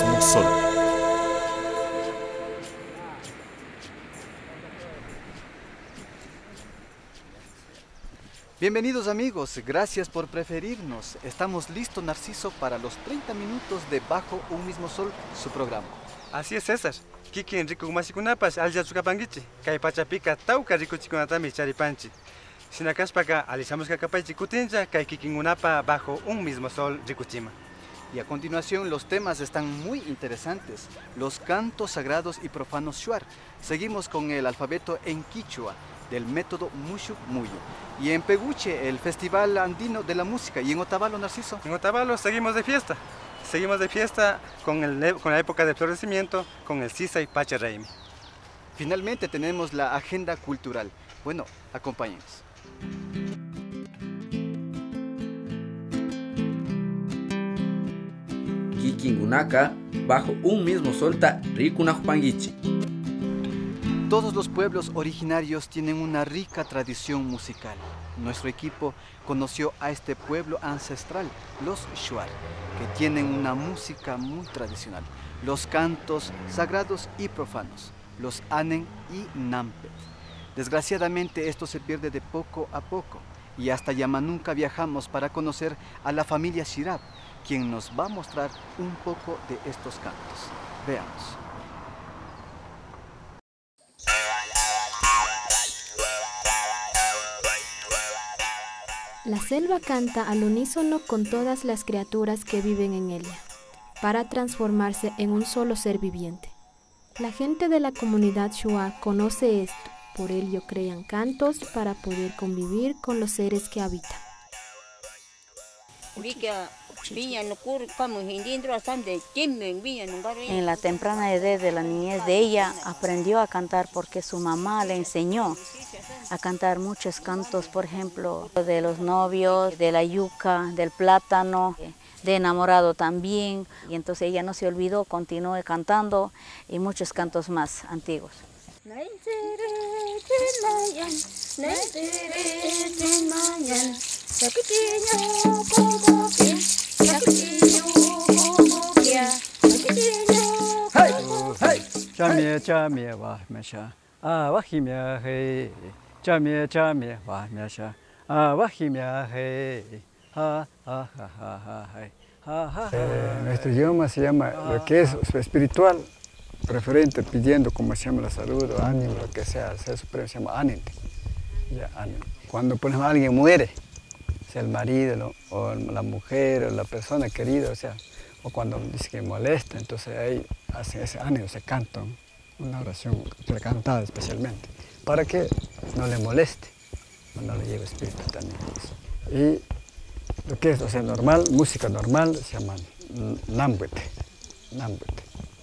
mismo sol. Bienvenidos amigos, gracias por preferirnos. Estamos listos, Narciso, para los 30 minutos de Bajo un mismo sol, su programa. Así es, César. Kikin rikukumasicunapas alllasukapankichi. Kay pachapika tawka rikuchikunatami charipanchi. Sinakaspaka alisamuskakapaychi kutincha kay kikinkunapa bajo un mismo sol rikuchima. Y a continuación los temas están muy interesantes. Los cantos sagrados y profanos shuar. Seguimos con el alfabeto en quichua del método Mushu Muyo. Y en Peguche, el Festival Andino de la Música. Y en Otavalo, Narciso. En Otavalo seguimos de fiesta. Seguimos de fiesta con la época de florecimiento, con el Sisa y Pache Reimi. Finalmente tenemos la agenda cultural. Bueno, acompáñenos. Kikingunaka, bajo un mismo solta Rikunajpangichi. Todos los pueblos originarios tienen una rica tradición musical. Nuestro equipo conoció a este pueblo ancestral, los Shuar, que tienen una música muy tradicional. Los cantos sagrados y profanos, los Anen y Nampet. Desgraciadamente esto se pierde de poco a poco y hasta Yamanunca viajamos para conocer a la familia Shirab, quien nos va a mostrar un poco de estos cantos. Veamos. La selva canta al unísono con todas las criaturas que viven en ella, para transformarse en un solo ser viviente. La gente de la comunidad Shuar conoce esto, por ello crean cantos para poder convivir con los seres que habitan. En la temprana edad de la niñez de ella aprendió a cantar porque su mamá le enseñó a cantar muchos cantos, por ejemplo, de los novios, de la yuca, del plátano, de enamorado también. Y entonces ella no se olvidó, continuó cantando y muchos cantos más antiguos. Chamie chamie wa mesha wahimia he chamie chamie wa mesha wahimia he ha ha ha ha ha. Nuestro idioma se llama lo que es espiritual referente pidiendo como se llama la salud o ánimo, lo que sea, el ser supremo se llama anente. Ya, cuando por ejemplo alguien muere, sea el marido o la mujer o la persona querida, o sea, o cuando dice que molesta, entonces ahí hacen ese ánimo, se canta una oración cantada especialmente, para que no le moleste, no le lleve espíritu también. Y lo que es, o sea, normal, música normal, se llama nambuete,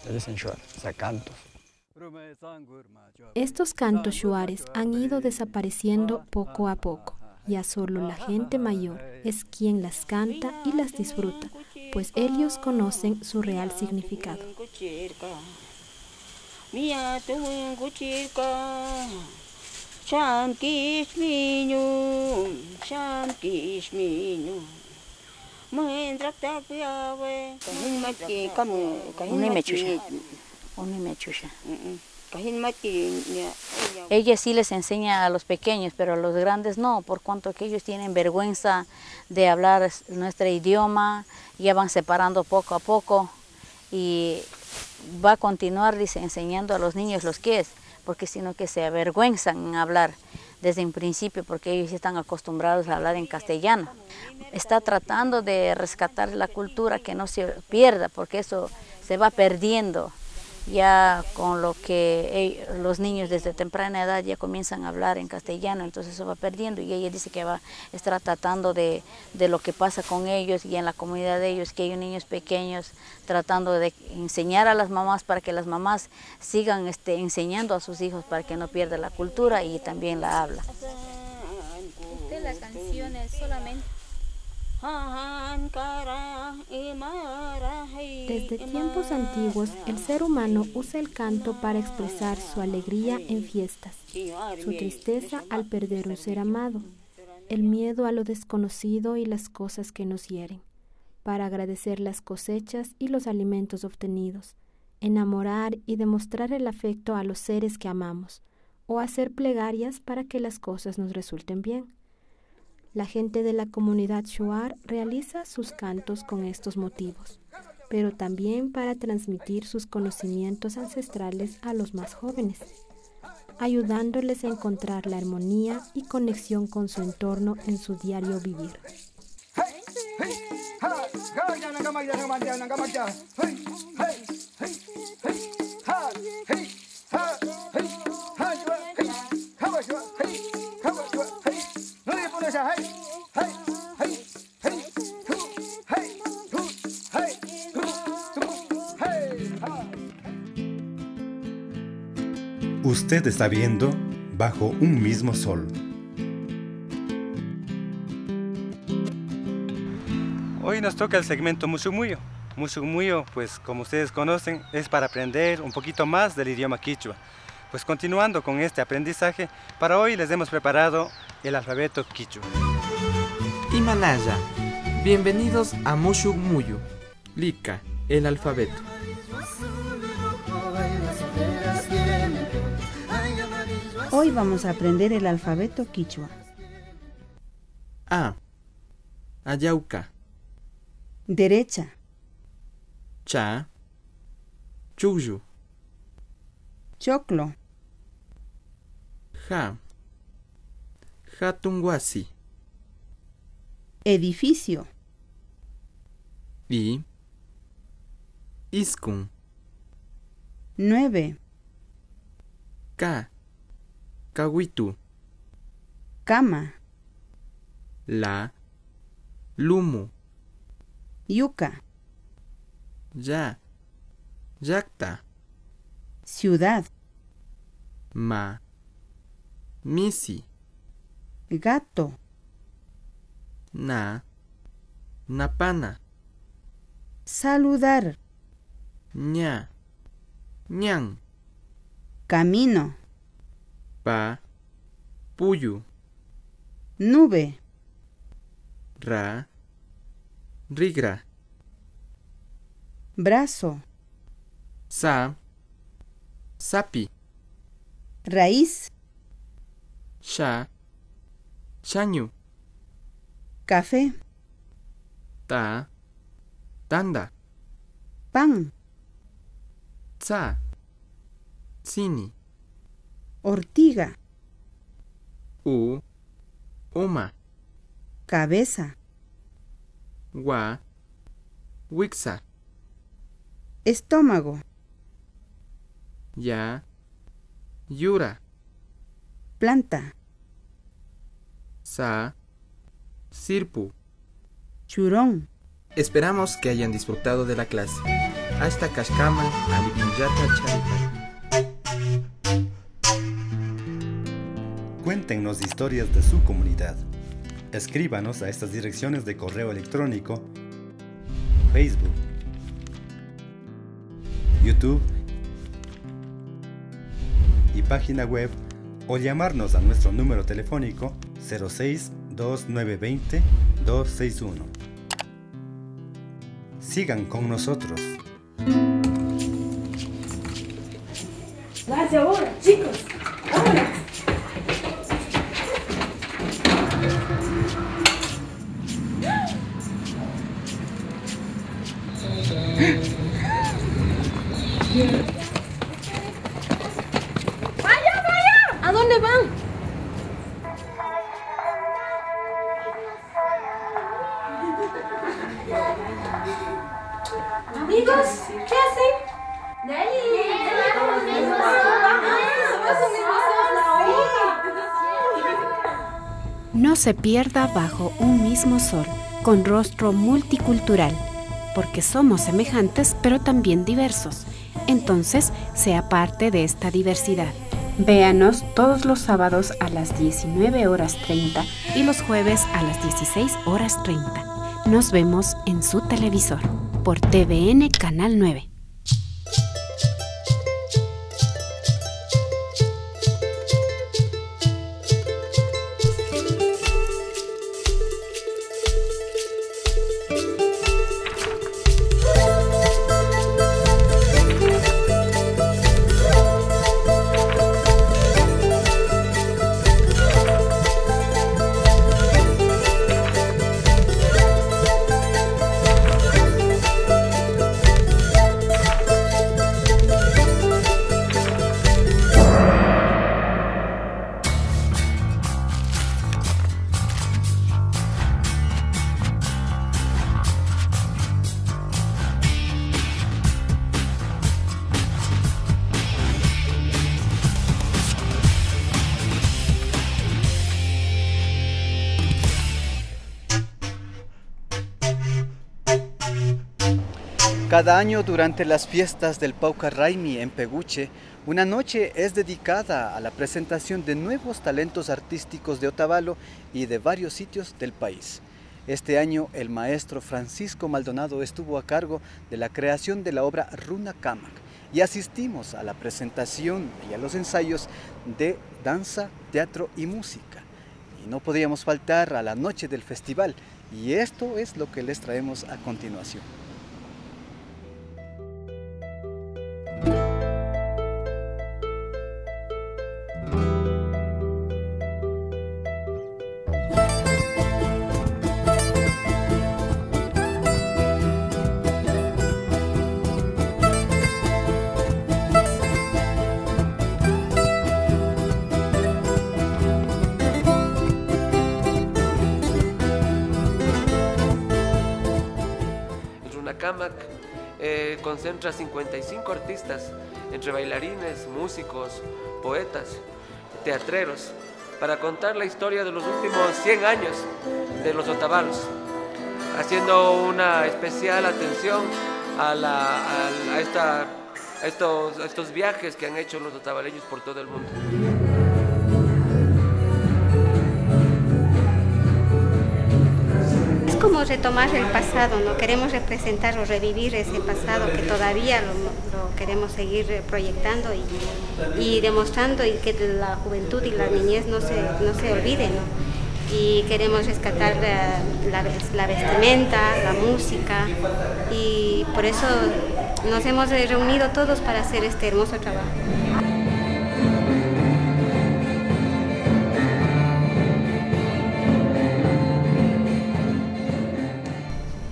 ellos en Shuar, o sea, cantos. Estos cantos shuares han ido desapareciendo poco a poco. Ya solo la gente mayor es quien las canta y las disfruta, pues ellos conocen su real significado. Ella sí les enseña a los pequeños, pero a los grandes no, por cuanto que ellos tienen vergüenza de hablar nuestro idioma, ya van separando poco a poco y va a continuar, dice, enseñando a los niños los que es, porque sino que se avergüenzan en hablar desde un principio, porque ellos están acostumbrados a hablar en castellano. Está tratando de rescatar la cultura, que no se pierda, porque eso se va perdiendo. Ya con lo que los niños desde temprana edad ya comienzan a hablar en castellano, entonces eso va perdiendo y ella dice que va a estar tratando de lo que pasa con ellos y en la comunidad de ellos, que hay niños pequeños tratando de enseñar a las mamás para que las mamás sigan enseñando a sus hijos para que no pierda la cultura y también la habla. Las canciones solamente. Desde tiempos antiguos, el ser humano usa el canto para expresar su alegría en fiestas, su tristeza al perder un ser amado, el miedo a lo desconocido y las cosas que nos hieren. para agradecer las cosechas y los alimentos obtenidos, enamorar y demostrar el afecto a los seres que amamos, o hacer plegarias para que las cosas nos resulten bien. La gente de la comunidad Shuar realiza sus cantos con estos motivos, pero también para transmitir sus conocimientos ancestrales a los más jóvenes, ayudándoles a encontrar la armonía y conexión con su entorno en su diario vivir. Usted está viendo Bajo un mismo sol. Hoy nos toca el segmento Musuqmuyo. Musuqmuyo, pues como ustedes conocen, es para aprender un poquito más del idioma quichua. Pues continuando con este aprendizaje, para hoy les hemos preparado el alfabeto quichua. Imanaya, bienvenidos a Musuqmuyo, Lika, el alfabeto. Hoy vamos a aprender el alfabeto quichua. A. Ayauca. Derecha. Cha. Chuyu. Choclo. Ja. Hatunguasi. Edificio. I. Iskun. 9. Ka. Kawitu. Cama. La. Lumu. Yuca. Ya. Yakta. Ciudad. Ma. Misi. Gato. Na. Napana. Saludar. Ña. Ñan. Camino. Pa. Puyu. Nube. Ra. Rigra. Brazo. Sa. Sapi. Raíz. Sha. Shañu. Café. Ta. Tanda. Pan. Tsa. Sini. Ortiga. U. Uma. Cabeza. Wa. Wixa. Estómago. Ya. Yura. Planta. Sa. Sirpu. Churón. Esperamos que hayan disfrutado de la clase. Hasta Kashkama, Alipunyata Charipa. Cuéntenos historias de su comunidad. Escríbanos a estas direcciones de correo electrónico, Facebook, YouTube y página web, o llamarnos a nuestro número telefónico 06 2920 261. Sigan con nosotros. ¡Las de ahora, chicos! ¡Ahora! ¡Vaya, vaya! ¿A dónde van? Amigos, ¿qué hacen? De ahí. No se pierda Bajo un mismo sol, con rostro multicultural, porque somos semejantes pero también diversos. Entonces, sea parte de esta diversidad. Véanos todos los sábados a las 19:30 y los jueves a las 16:30. Nos vemos en su televisor, por TVN Canal 9. Cada año durante las fiestas del Paucarraimi en Peguche, una noche es dedicada a la presentación de nuevos talentos artísticos de Otavalo y de varios sitios del país. Este año el maestro Francisco Maldonado estuvo a cargo de la creación de la obra Runakámaq y asistimos a la presentación y a los ensayos de danza, teatro y música. Y no podíamos faltar a la noche del festival, y esto es lo que les traemos a continuación. Runakámaq concentra 55 artistas, entre bailarines, músicos, poetas, teatreros, para contar la historia de los últimos 100 años de los otavalos, haciendo una especial atención a estos viajes que han hecho los otavaleños por todo el mundo. Como retomar el pasado, ¿no? Queremos representar o revivir ese pasado que todavía lo queremos seguir proyectando y demostrando, y que la juventud y la niñez no se olviden, ¿no? Y queremos rescatar la vestimenta, la música, y por eso nos hemos reunido todos para hacer este hermoso trabajo.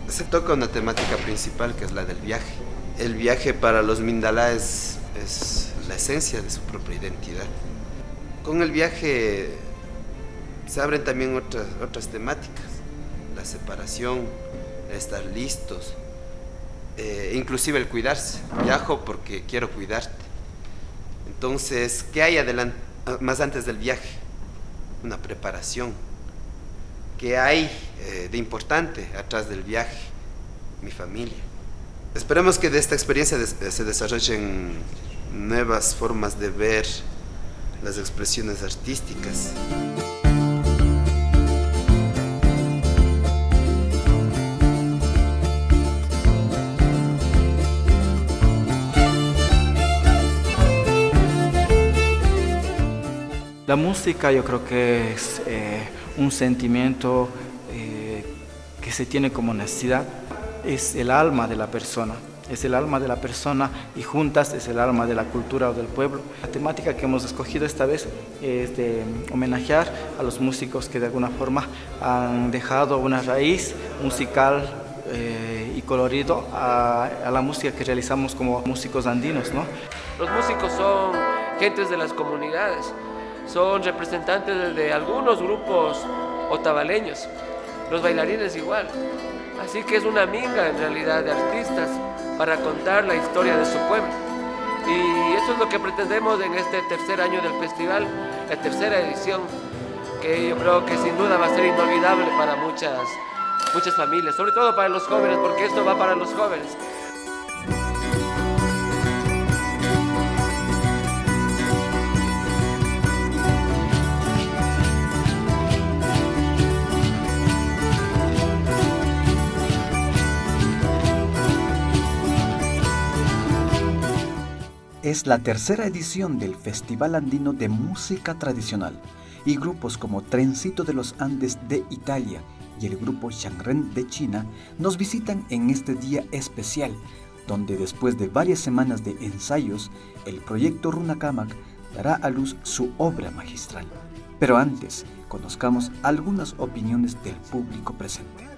Se toca una temática principal, que es la del viaje. El viaje para los Mindalá es la esencia de su propia identidad. Con el viaje se abren también otras temáticas, la separación, el estar listos, inclusive el cuidarse. Viajo porque quiero cuidarte. Entonces, ¿qué hay más antes del viaje? Una preparación. ¿Qué hay de importante atrás del viaje? Mi familia. Esperemos que de esta experiencia se desarrollen nuevas formas de ver las expresiones artísticas. La música yo creo que es un sentimiento que se tiene como necesidad, es el alma de la persona. Es el alma de la persona y juntas es el alma de la cultura o del pueblo. La temática que hemos escogido esta vez es de homenajear a los músicos que de alguna forma han dejado una raíz musical y colorido a la música que realizamos como músicos andinos, ¿no? Los músicos son gentes de las comunidades, son representantes de algunos grupos otavaleños, los bailarines igual. Así que es una minga en realidad de artistas para contar la historia de su pueblo. Y eso es lo que pretendemos en este tercer año del festival, la tercera edición, que yo creo que sin duda va a ser inolvidable para muchas familias, sobre todo para los jóvenes, porque esto va para los jóvenes. Es la tercera edición del Festival Andino de Música Tradicional, y grupos como Trencito de los Andes de Italia y el grupo Shangren de China nos visitan en este día especial, donde después de varias semanas de ensayos, el proyecto Runakámaq dará a luz su obra magistral. Pero antes, conozcamos algunas opiniones del público presente.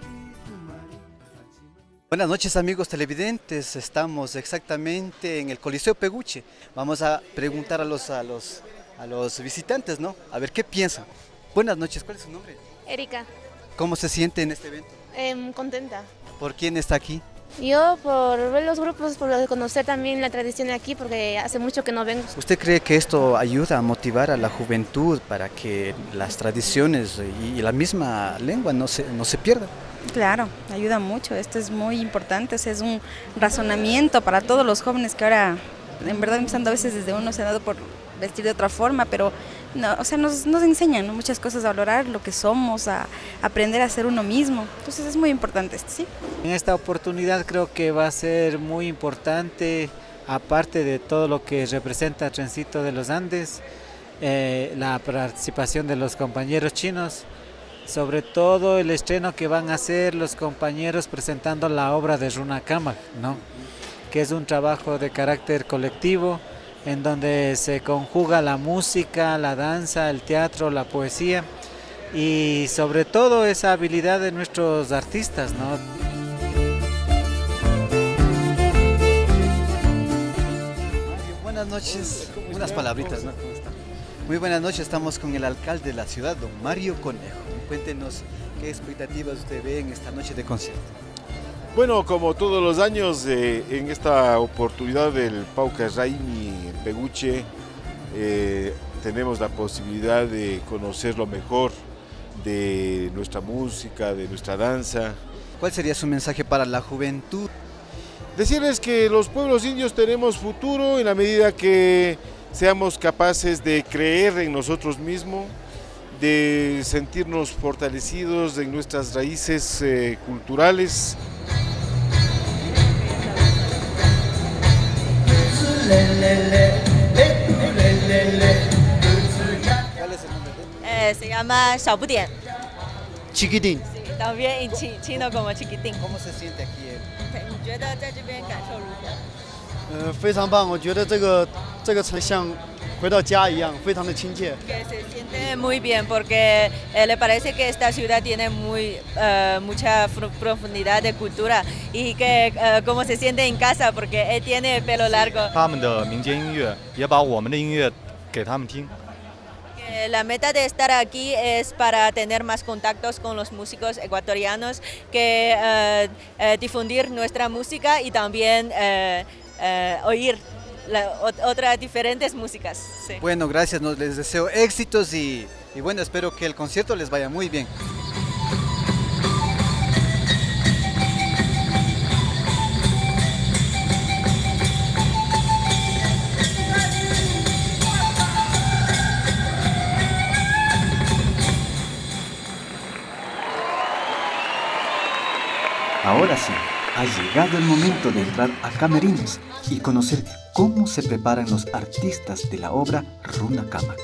Buenas noches, amigos televidentes, estamos exactamente en el Coliseo Peguche. Vamos a preguntar a los visitantes, ¿no? A ver qué piensan. Buenas noches, ¿cuál es su nombre? Erika. ¿Cómo se siente en este evento? Contenta. ¿Por quién está aquí? Yo por ver los grupos, por conocer también la tradición de aquí, porque hace mucho que no vengo. ¿Usted cree que esto ayuda a motivar a la juventud para que las tradiciones y la misma lengua no se pierdan? Claro, ayuda mucho, esto es muy importante, es un razonamiento para todos los jóvenes que ahora, en verdad empezando a veces desde uno se ha dado por vestir de otra forma, pero no, o sea, nos enseñan, ¿no?, muchas cosas, a valorar lo que somos, a aprender a ser uno mismo, entonces es muy importante esto, ¿sí? En esta oportunidad creo que va a ser muy importante, aparte de todo lo que representa Trencito de los Andes, la participación de los compañeros chinos, sobre todo el estreno que van a hacer los compañeros presentando la obra de Runa Kamak, ¿no?, que es un trabajo de carácter colectivo en donde se conjuga la música, la danza, el teatro, la poesía y sobre todo esa habilidad de nuestros artistas, ¿no? Buenas noches, unas palabritas, ¿no? ¿Cómo está? Muy buenas noches, estamos con el alcalde de la ciudad, don Mario Conejo. Cuéntenos qué expectativas usted ve en esta noche de concierto. Bueno, como todos los años, en esta oportunidad del Pauca Raimi en Peguche, tenemos la posibilidad de conocer lo mejor de nuestra música, de nuestra danza. ¿Cuál sería su mensaje para la juventud? Decirles que los pueblos indios tenemos futuro en la medida que seamos capaces de creer en nosotros mismos, de sentirnos fortalecidos en nuestras raíces culturales. ¿Cuál es el nombre? Se llama Xiaobudian. Chiquitín. Sí, también en chino como chiquitín. ¿Cómo se siente aquí? 你觉得在这边感受如何？非常棒，我觉得这个城像回到家一样，非常的亲切。 Que se siente muy bien porque le parece que esta ciudad tiene mucha profundidad de cultura y que como se siente en casa porque él tiene el pelo largo. 他们的民间音乐也把我们的音乐给他们听。 La meta de estar aquí es para tener más contactos con los músicos ecuatorianos, que difundir nuestra música y también oír otras diferentes músicas. Sí. Bueno, gracias, les deseo éxitos y bueno, espero que el concierto les vaya muy bien. Ahora sí, ha llegado el momento de entrar a camerinos y conocer cómo se preparan los artistas de la obra Runa Kamak.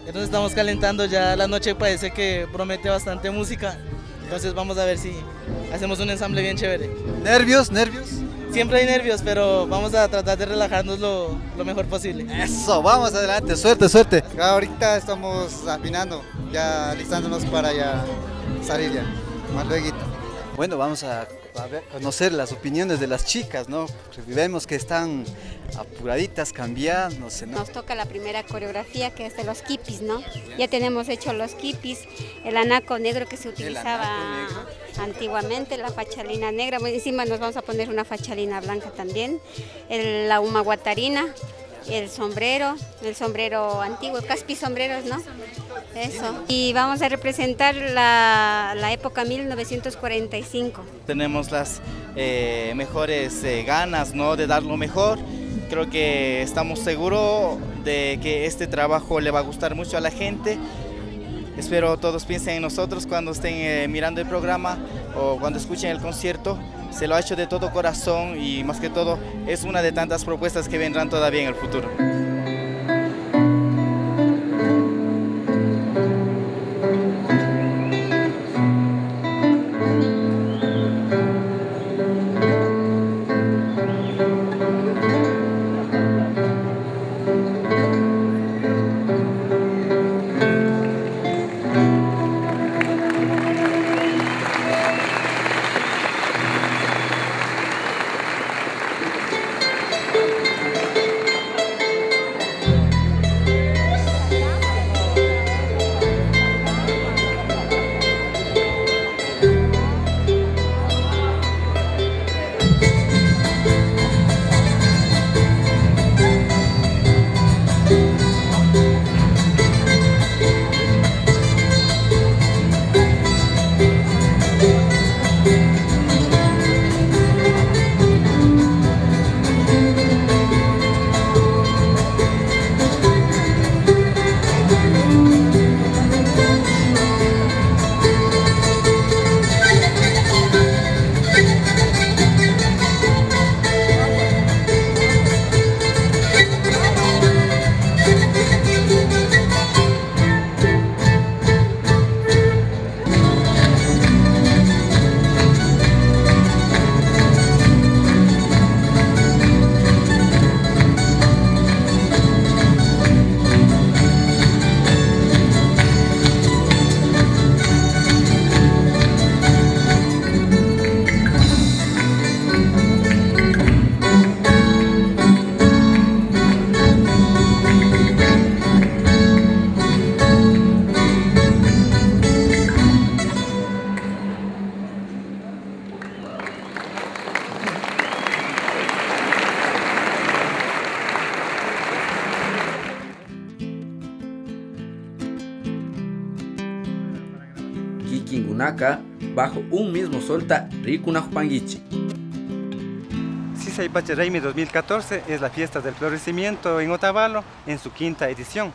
Entonces estamos calentando, ya la noche parece que promete bastante música, entonces vamos a ver si hacemos un ensamble bien chévere. ¿Nervios? ¿Nervios? Siempre hay nervios, pero vamos a tratar de relajarnos lo mejor posible. Eso, vamos adelante, suerte, suerte. Ahorita estamos afinando, ya listándonos para ya salir ya, más luego. Bueno, vamos a conocer las opiniones de las chicas, ¿no? Vemos que están apuraditas, cambiándose, ¿no? Nos toca la primera coreografía, que es de los quipis, ¿no? Ya tenemos hecho los quipis, el anaco negro que se utilizaba antiguamente, la fachalina negra, encima nos vamos a poner una fachalina blanca también, la humaguatarina, el sombrero antiguo, caspi sombreros, ¿no? Eso. Y vamos a representar la época 1945. Tenemos las mejores ganas, ¿no?, de dar lo mejor. Creo que estamos seguros de que este trabajo le va a gustar mucho a la gente. Espero todos piensen en nosotros cuando estén mirando el programa o cuando escuchen el concierto. Se lo ha hecho de todo corazón y más que todo es una de tantas propuestas que vendrán todavía en el futuro. Kikingunaka bajo un mismo solta Rikunajpangichi. Sisay Pacha Raimi 2014 es la fiesta del florecimiento en Otavalo en su 5ª edición.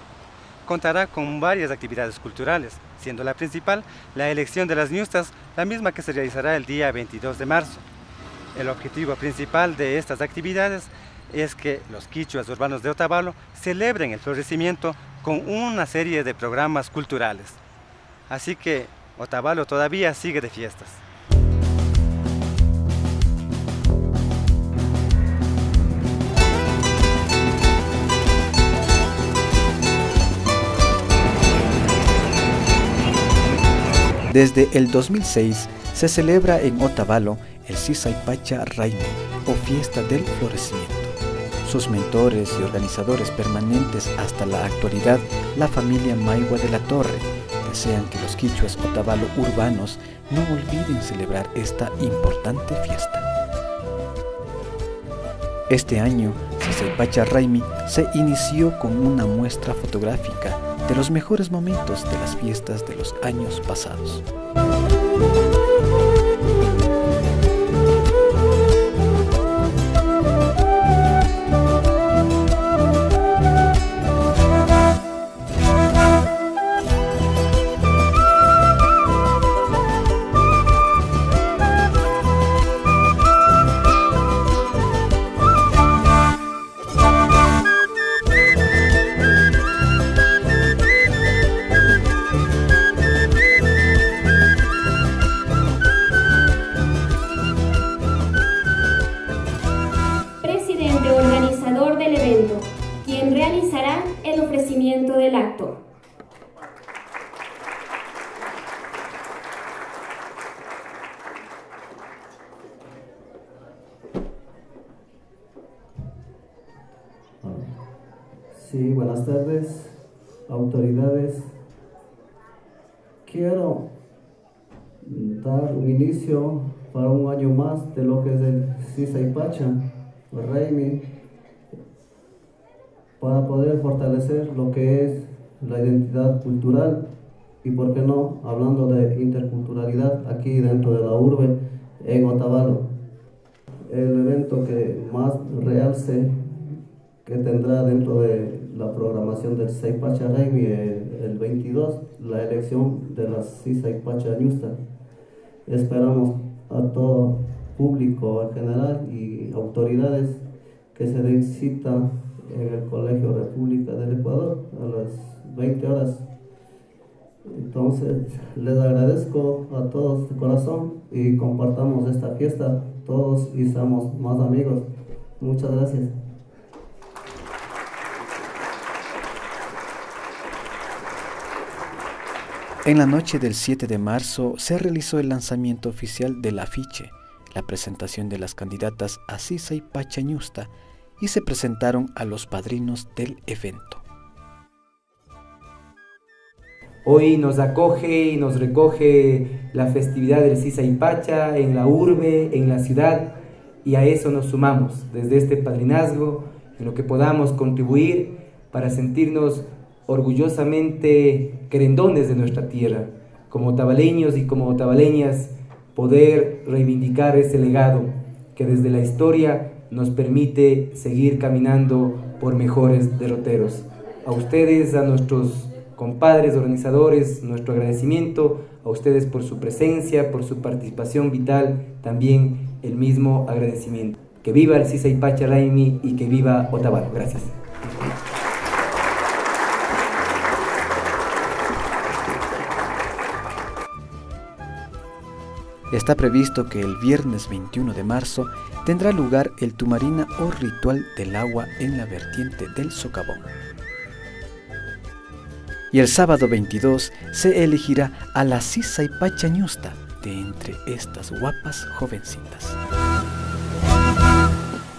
Contará con varias actividades culturales, siendo la principal la elección de las ñustas, la misma que se realizará el día 22 de marzo. El objetivo principal de estas actividades es que los quichuas urbanos de Otavalo celebren el florecimiento con una serie de programas culturales. Así que Otavalo todavía sigue de fiestas. Desde el 2006 se celebra en Otavalo el Sisay Pacha Raimi, o Fiesta del Florecimiento. Sus mentores y organizadores permanentes hasta la actualidad, la familia Maigua de la Torre, desean que los quichuas Otavalo urbanos no olviden celebrar esta importante fiesta. Este año, Sisay Pacha Raimi se inició con una muestra fotográfica de los mejores momentos de las fiestas de los años pasados. Del acto. Sí, buenas tardes, autoridades. Quiero dar un inicio para un año más de lo que es el Sisay Pacha Raimi, para poder fortalecer lo que es la identidad cultural y, por qué no, hablando de interculturalidad aquí dentro de la urbe en Otavalo. El evento que más realce que tendrá dentro de la programación del Sisay Pacha Raimi el 22, la elección de la Sisay Pacha Ñusta. Esperamos a todo público en general y autoridades que se den cita en el Colegio República del Ecuador a las 20 horas. Entonces les agradezco a todos de corazón y compartamos esta fiesta todos y seamos más amigos. Muchas gracias. En la noche del 7 de marzo se realizó el lanzamiento oficial del afiche, la presentación de las candidatas a Sisay Pacha Ñusta, y se presentaron a los padrinos del evento. Hoy nos acoge y nos recoge la festividad del Sisay Pacha en la urbe, en la ciudad, y a eso nos sumamos desde este padrinazgo, en lo que podamos contribuir para sentirnos orgullosamente querendones de nuestra tierra, como otavaleños y como otavaleñas, poder reivindicar ese legado que desde la historia nos permite seguir caminando por mejores derroteros. A ustedes, a nuestros compadres organizadores, nuestro agradecimiento, a ustedes por su presencia, por su participación vital, también el mismo agradecimiento. Que viva el Sisay Pacha Raimi y que viva Otavalo. Gracias. Está previsto que el viernes 21 de marzo tendrá lugar el Tumarina o ritual del agua en la vertiente del Socavón. Y el sábado 22 se elegirá a la Sisay Pacha Ñusta de entre estas guapas jovencitas.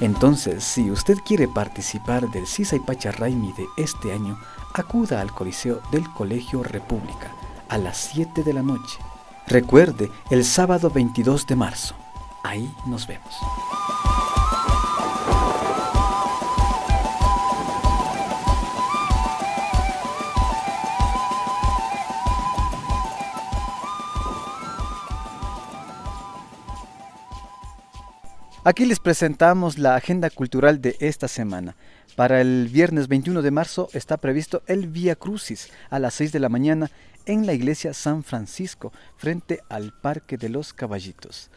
Entonces, si usted quiere participar del Sisay Pacha Raimi de este año, acuda al Coliseo del Colegio República a las 7 de la noche. Recuerde, el sábado 22 de marzo. Ahí nos vemos. Aquí les presentamos la agenda cultural de esta semana. Para el viernes 21 de marzo está previsto el Vía Crucis a las 6 de la mañana en la iglesia San Francisco, frente al Parque de los Caballitos.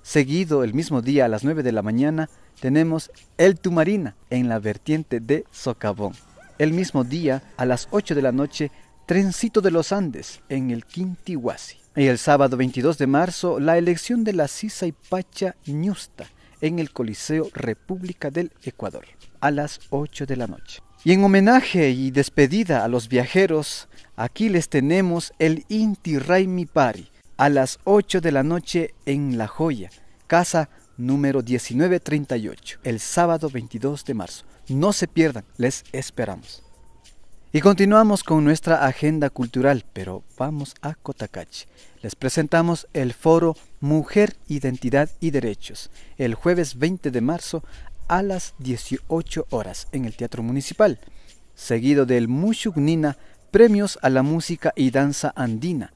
Seguido, el mismo día a las 9 de la mañana, tenemos el Tumarina en la vertiente de Socavón. El mismo día, a las 8 de la noche, Trencito de los Andes en el Quintihuasi. Y el sábado 22 de marzo, la elección de la Sisaypacha Ñusta en el Coliseo República del Ecuador, a las 8 de la noche. Y en homenaje y despedida a los viajeros, aquí les tenemos el Inti Raymi Pari, a las 8 de la noche en La Joya, casa número 1938, el sábado 22 de marzo. No se pierdan, les esperamos. Y continuamos con nuestra agenda cultural, pero vamos a Cotacachi. Les presentamos el foro Mujer, Identidad y Derechos, el jueves 20 de marzo a las 18 horas en el Teatro Municipal, seguido del Mushugnina, Premios a la Música y Danza Andina,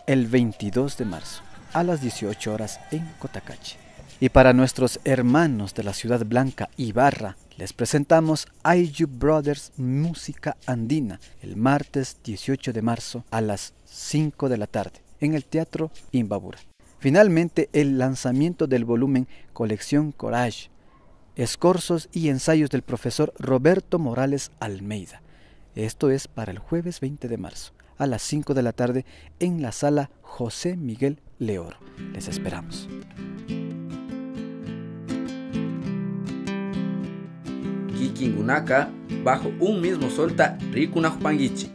el 22 de marzo a las 18 horas en Cotacachi. Y para nuestros hermanos de la Ciudad Blanca, Ibarra, les presentamos Ayu Brothers Música Andina el martes 18 de marzo a las 5 de la tarde en el Teatro Imbabura. Finalmente, el lanzamiento del volumen Colección Courage, escorzos y ensayos del profesor Roberto Morales Almeida. Esto es para el jueves 20 de marzo a las 5 de la tarde en la sala José Miguel Leoro. Les esperamos. Kikingunaka, bajo un mismo solta, Rikunajupanguichi.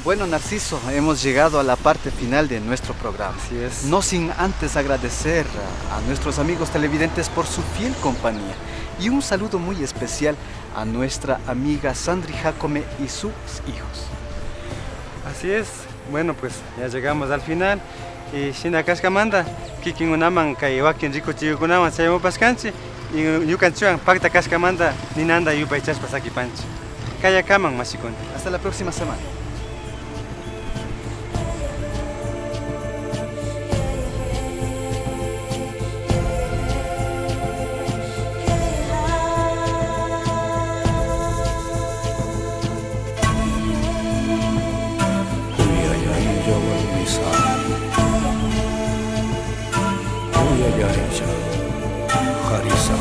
Bueno, Narciso, hemos llegado a la parte final de nuestro programa. Así es. No sin antes agradecer a nuestros amigos televidentes por su fiel compañía. Y un saludo muy especial a nuestra amiga Sandri Jacome y sus hijos. Así es. Bueno, pues ya llegamos al final. Y Shina Kashkamanda, Kikingunaman, Kaiwakin Rico Chiyukunaman, Sayamo Pascanchi, y Yukanchuan, Pacta Kashkamanda, Ninanda Yupaichas Pasaki Panchi. Kayakaman, Mashikon. Hasta la próxima semana. Harisa